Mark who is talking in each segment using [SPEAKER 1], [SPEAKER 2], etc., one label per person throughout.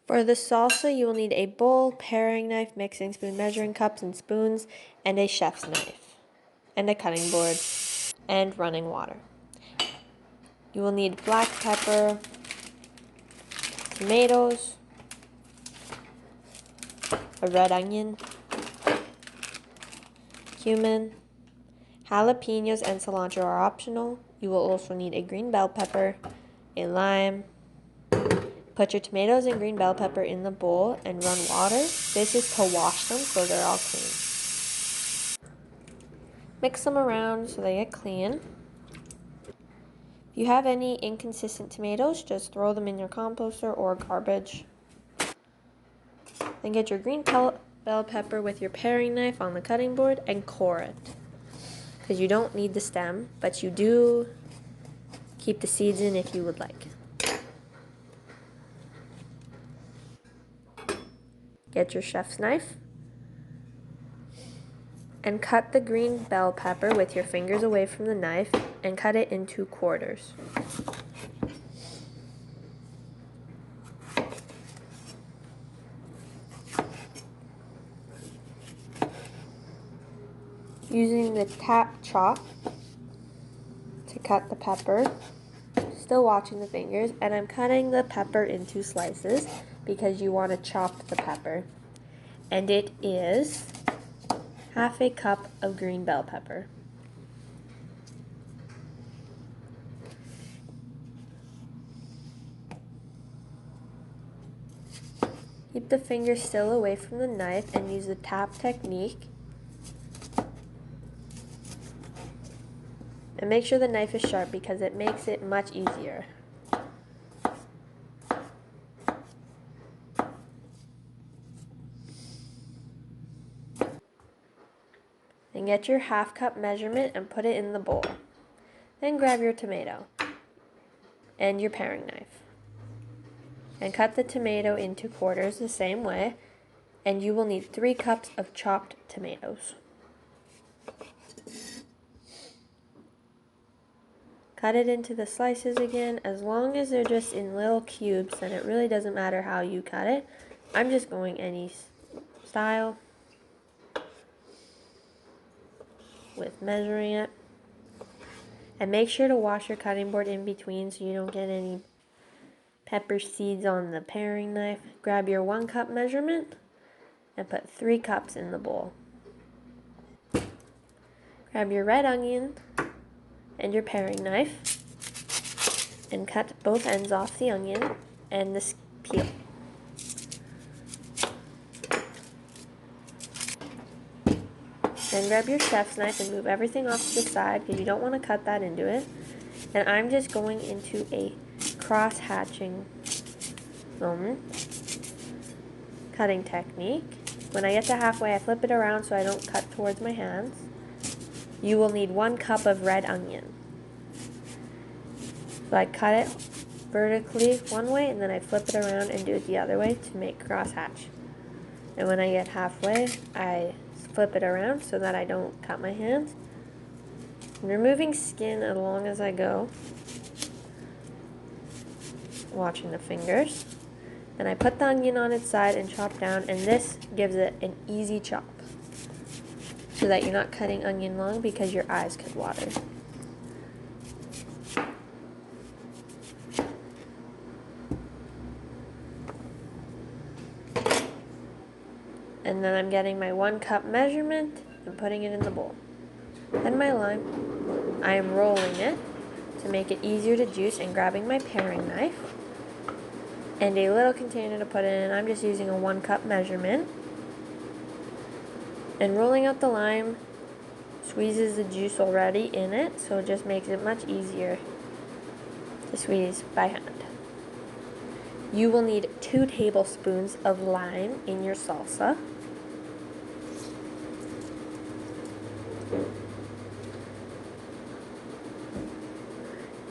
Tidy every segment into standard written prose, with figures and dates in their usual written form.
[SPEAKER 1] For the salsa, you will need a bowl, paring knife, mixing spoon, measuring cups and spoons, and a chef's knife, and a cutting board, and running water. You will need black pepper, tomatoes, a red onion, cumin, jalapenos and cilantro are optional. You will also need a green bell pepper, a lime. Put your tomatoes and green bell pepper in the bowl and run water. This is to wash them so they're all clean. Mix them around so they get clean. If you have any inconsistent tomatoes, just throw them in your composter or garbage. Then get your green bell pepper with your paring knife on the cutting board and core it. Because you don't need the stem, but you do keep the seeds in if you would like. Get your chef's knife and cut the green bell pepper with your fingers away from the knife and cut it into quarters. Using the tap chop to cut the pepper, still watching the fingers, and I'm cutting the pepper into slices because you want to chop the pepper. And it is half a cup of green bell pepper. Keep the fingers still away from the knife and use the tap technique. And make sure the knife is sharp because it makes it much easier. Then get your half cup measurement and put it in the bowl. Then grab your tomato and your paring knife and cut the tomato into quarters the same way, and you will need 3 cups of chopped tomatoes. Cut it into the slices again. As long as they're just in little cubes, then it really doesn't matter how you cut it. I'm just going any style with measuring it. And make sure to wash your cutting board in between so you don't get any pepper seeds on the paring knife. Grab your 1 cup measurement and put 3 cups in the bowl. Grab your red onion and your paring knife and cut both ends off the onion and the peel. Then grab your chef's knife and move everything off to the side because you don't want to cut that into it. And I'm just going into a cross-hatching cutting technique. When I get to halfway, I flip it around so I don't cut towards my hands. You will need 1 cup of red onion. So I cut it vertically one way and then I flip it around and do it the other way to make cross-hatch. And when I get halfway, I flip it around so that I don't cut my hands. I'm removing skin along as I go, watching the fingers. Then I put the onion on its side and chop down, and this gives it an easy chop so that you're not cutting onion long because your eyes could water. And then I'm getting my 1 cup measurement and putting it in the bowl. Then my lime, I am rolling it to make it easier to juice and grabbing my paring knife and a little container to put it in. I'm just using a 1 cup measurement. And rolling out the lime squeezes the juice already in it, so it just makes it much easier to squeeze by hand. You will need 2 tablespoons of lime in your salsa.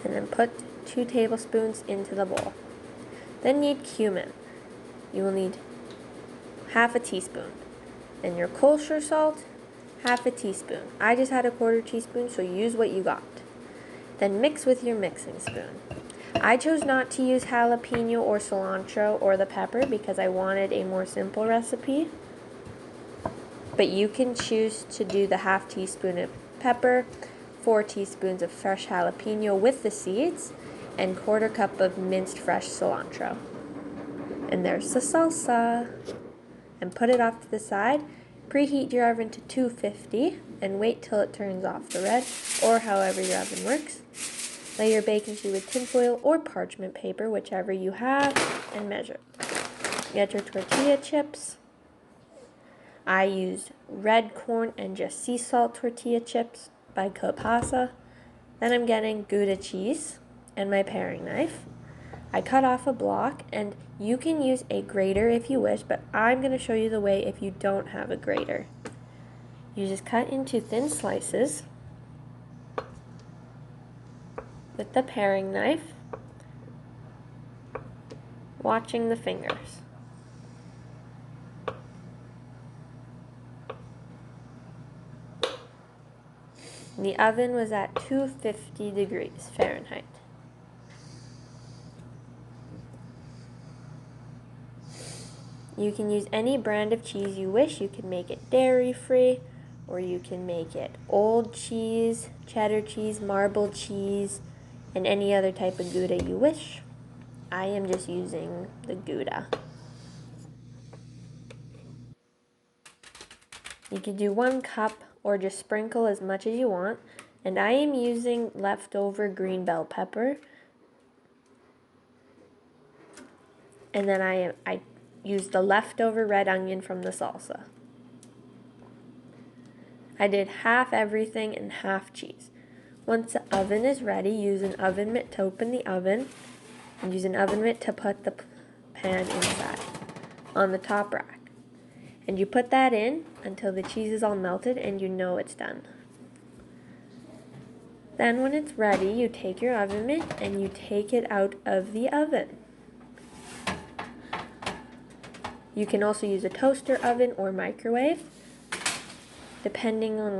[SPEAKER 1] And then put 2 tablespoons into the bowl. Then need cumin. You will need half a teaspoon. And your kosher salt, half a teaspoon. I just had a 1/4 teaspoon, so use what you got. Then mix with your mixing spoon. I chose not to use jalapeno or cilantro or the pepper because I wanted a more simple recipe. But you can choose to do the half teaspoon of pepper, 4 teaspoons of fresh jalapeno with the seeds, and 1/4 cup of minced fresh cilantro. And there's the salsa. And put it off to the side. Preheat your oven to 250 and wait till it turns off the red, or however your oven works. Lay your baking sheet with tinfoil or parchment paper, whichever you have, and measure. Get your tortilla chips. I used red corn and just sea salt tortilla chips by Copasa. Then I'm getting Gouda cheese and my paring knife. I cut off a block, and you can use a grater if you wish, but I'm going to show you the way if you don't have a grater. You just cut into thin slices with the paring knife, watching the fingers. The oven was at 250 degrees Fahrenheit. You can use any brand of cheese you wish. You can make it dairy-free, or you can make it old cheese, cheddar cheese, marbled cheese, and any other type of Gouda you wish. I am just using the Gouda. You can do 1 cup or just sprinkle as much as you want. And I am using leftover green bell pepper. And then I used the leftover red onion from the salsa. I did half everything and half cheese. Once the oven is ready, use an oven mitt to open the oven, and use an oven mitt to put the pan inside on the top rack. And you put that in until the cheese is all melted and you know it's done. Then when it's ready, you take your oven mitt and you take it out of the oven. You can also use a toaster oven or microwave, depending on what